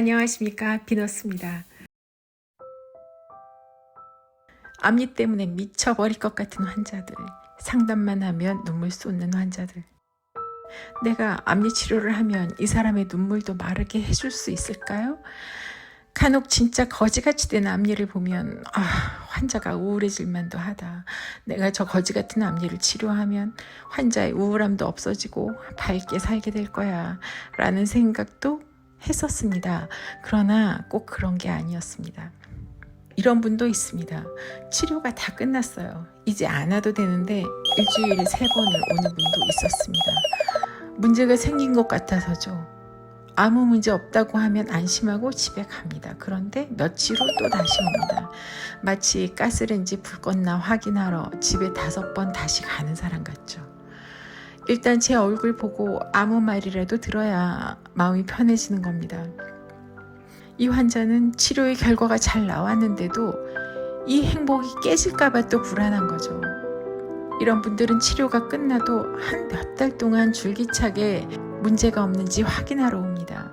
안녕하십니까, 비너스입니다. 앞니 때문에 미쳐버릴 것 같은 환자들, 상담만 하면 눈물 쏟는 환자들. 내가 앞니 치료를 하면 이 사람의 눈물도 마르게 해줄 수 있을까요? 간혹 진짜 거지같이 된 앞니를 보면 환자가 우울해질 만도 하다. 내가 저 거지 같은 앞니를 치료하면 환자의 우울함도 없어지고 밝게 살게 될 거야 라는 생각도 했었습니다. 그러나 꼭 그런 게 아니었습니다. 이런 분도 있습니다. 치료가 다 끝났어요. 이제 안 와도 되는데 일주일에 3번을 오는 분도 있었습니다. 문제가 생긴 것 같아서죠. 아무 문제 없다고 하면 안심하고 집에 갑니다. 그런데 며칠 후 또 다시 옵니다. 마치 가스레인지 불 껐나 확인하러 집에 5번 다시 가는 사람 같죠. 일단 제 얼굴 보고 아무 말이라도 들어야 마음이 편해지는 겁니다. 이 환자는 치료의 결과가 잘 나왔는데도 이 행복이 깨질까봐 또 불안한 거죠. 이런 분들은 치료가 끝나도 한 몇 달 동안 줄기차게 문제가 없는지 확인하러 옵니다.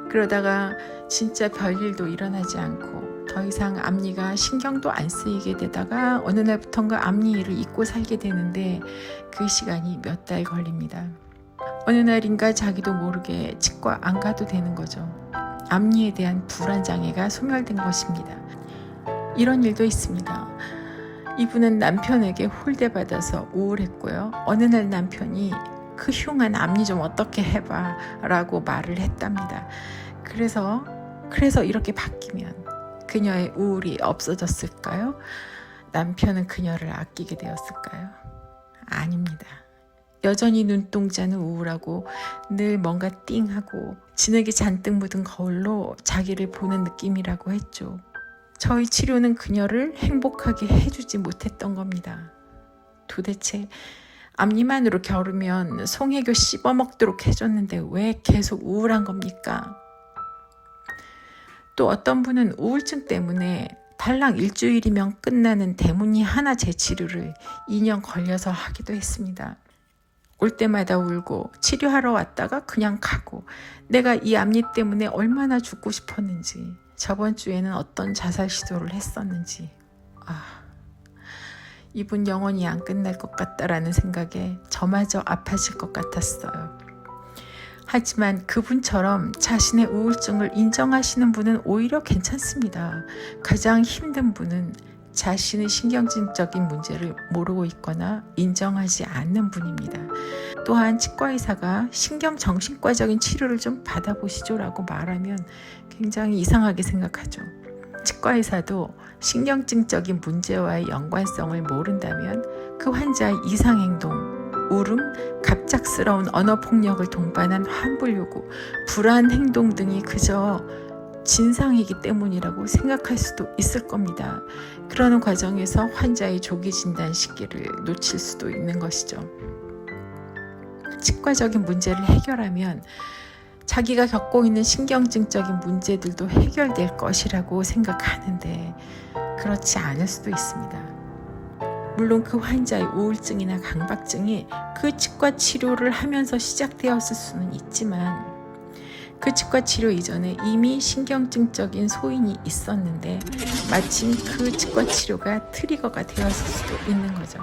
그러다가 진짜 별일도 일어나지 않고 더 이상 앞니가 신경도 안 쓰이게 되다가 어느 날부턴가 앞니를 잊고 살게 되는데 그 시간이 몇 달 걸립니다. 어느 날인가 자기도 모르게 치과 안 가도 되는 거죠. 앞니에 대한 불안장애가 소멸된 것입니다. 이런 일도 있습니다. 이분은 남편에게 홀대받아서 우울했고요. 어느 날 남편이 그 흉한 앞니 좀 어떻게 해봐 라고 말을 했답니다. 그래서 이렇게 바뀌면 그녀의 우울이 없어졌을까요? 남편은 그녀를 아끼게 되었을까요? 아닙니다. 여전히 눈동자는 우울하고 늘 뭔가 띵하고 진흙이 잔뜩 묻은 거울로 자기를 보는 느낌이라고 했죠. 저희 치료는 그녀를 행복하게 해주지 못했던 겁니다. 도대체 앞니만으로 겨루면 송혜교 씹어먹도록 해줬는데 왜 계속 우울한 겁니까? 또 어떤 분은 우울증 때문에 달랑 일주일이면 끝나는 대문이 하나 재치료를 2년 걸려서 하기도 했습니다. 올 때마다 울고 치료하러 왔다가 그냥 가고 내가 이 앞니 때문에 얼마나 죽고 싶었는지 저번 주에는 어떤 자살 시도를 했었는지 이분 영원히 안 끝날 것 같다라는 생각에 저마저 아파질 것 같았어요. 하지만 그분처럼 자신의 우울증을 인정하시는 분은 오히려 괜찮습니다. 가장 힘든 분은 자신의 신경질적인 문제를 모르고 있거나 인정하지 않는 분입니다. 또한 치과의사가 신경정신과적인 치료를 좀 받아보시죠 라고 말하면 굉장히 이상하게 생각하죠. 치과의사도 신경증적인 문제와의 연관성을 모른다면 그 환자의 이상행동, 울음, 갑작스러운 언어폭력을 동반한 환불요구, 불안 행동 등이 그저 진상이기 때문이라고 생각할 수도 있을 겁니다. 그러는 과정에서 환자의 조기 진단 시기를 놓칠 수도 있는 것이죠. 치과적인 문제를 해결하면 자기가 겪고 있는 신경증적인 문제들도 해결될 것이라고 생각하는데 그렇지 않을 수도 있습니다. 물론 그 환자의 우울증이나 강박증이 그 치과 치료를 하면서 시작되었을 수는 있지만 그 치과 치료 이전에 이미 신경증적인 소인이 있었는데 마침 그 치과 치료가 트리거가 되었을 수도 있는 거죠.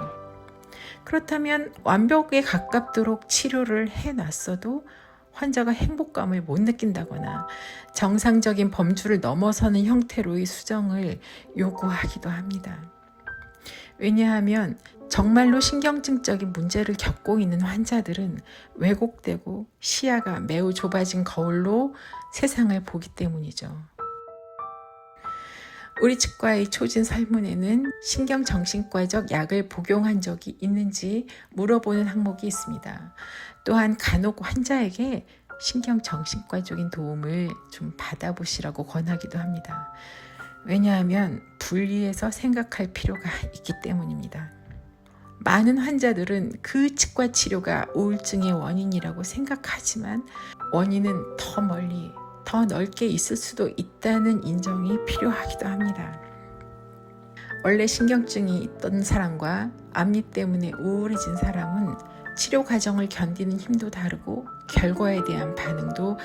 그렇다면 완벽에 가깝도록 치료를 해놨어도 환자가 행복감을 못 느낀다거나 정상적인 범주를 넘어서는 형태로의 수정을 요구하기도 합니다. 왜냐하면 정말로 신경증적인 문제를 겪고 있는 환자들은 왜곡되고 시야가 매우 좁아진 거울로 세상을 보기 때문이죠. 우리 치과의 초진 설문에는 신경정신과적 약을 복용한 적이 있는지 물어보는 항목이 있습니다. 또한 간혹 환자에게 신경정신과적인 도움을 좀 받아보시라고 권하기도 합니다. 왜냐하면 분리해서 생각할 필요가 있기 때문입니다. 많은 환자들은 그 치과 치료가 우울증의 원인이라고 생각하지만 원인은 더 멀리, 더 넓게 있을 수도 있다는 인정이 필요하기도 합니다. 원래 신경증이 있던 사람과 앞니 때문에 우울해진 사람은 치료 과정을 견디는 힘도 다르고 결과에 대한 반응도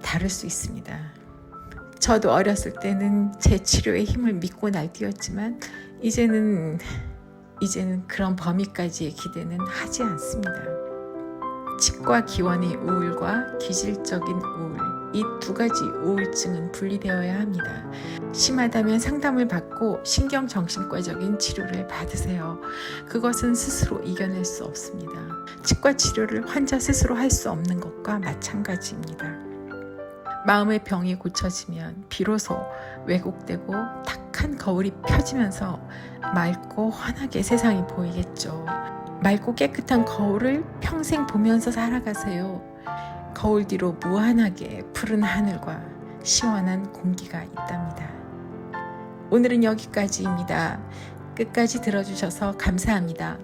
다를 수 있습니다. 저도 어렸을 때는 제 치료의 힘을 믿고 날뛰었지만 이제는 그런 범위까지의 기대는 하지 않습니다. 치과 기원의 우울과 기질적인 우울, 이 두 가지 우울증은 분리되어야 합니다. 심하다면 상담을 받고 신경정신과적인 치료를 받으세요. 그것은 스스로 이겨낼 수 없습니다. 치과 치료를 환자 스스로 할 수 없는 것과 마찬가지입니다. 마음의 병이 고쳐지면 비로소 왜곡되고 탁한 거울이 펴지면서 맑고 환하게 세상이 보이겠죠. 맑고 깨끗한 거울을 평생 보면서 살아가세요. 거울 뒤로 무한하게 푸른 하늘과 시원한 공기가 있답니다. 오늘은 여기까지입니다. 끝까지 들어주셔서 감사합니다.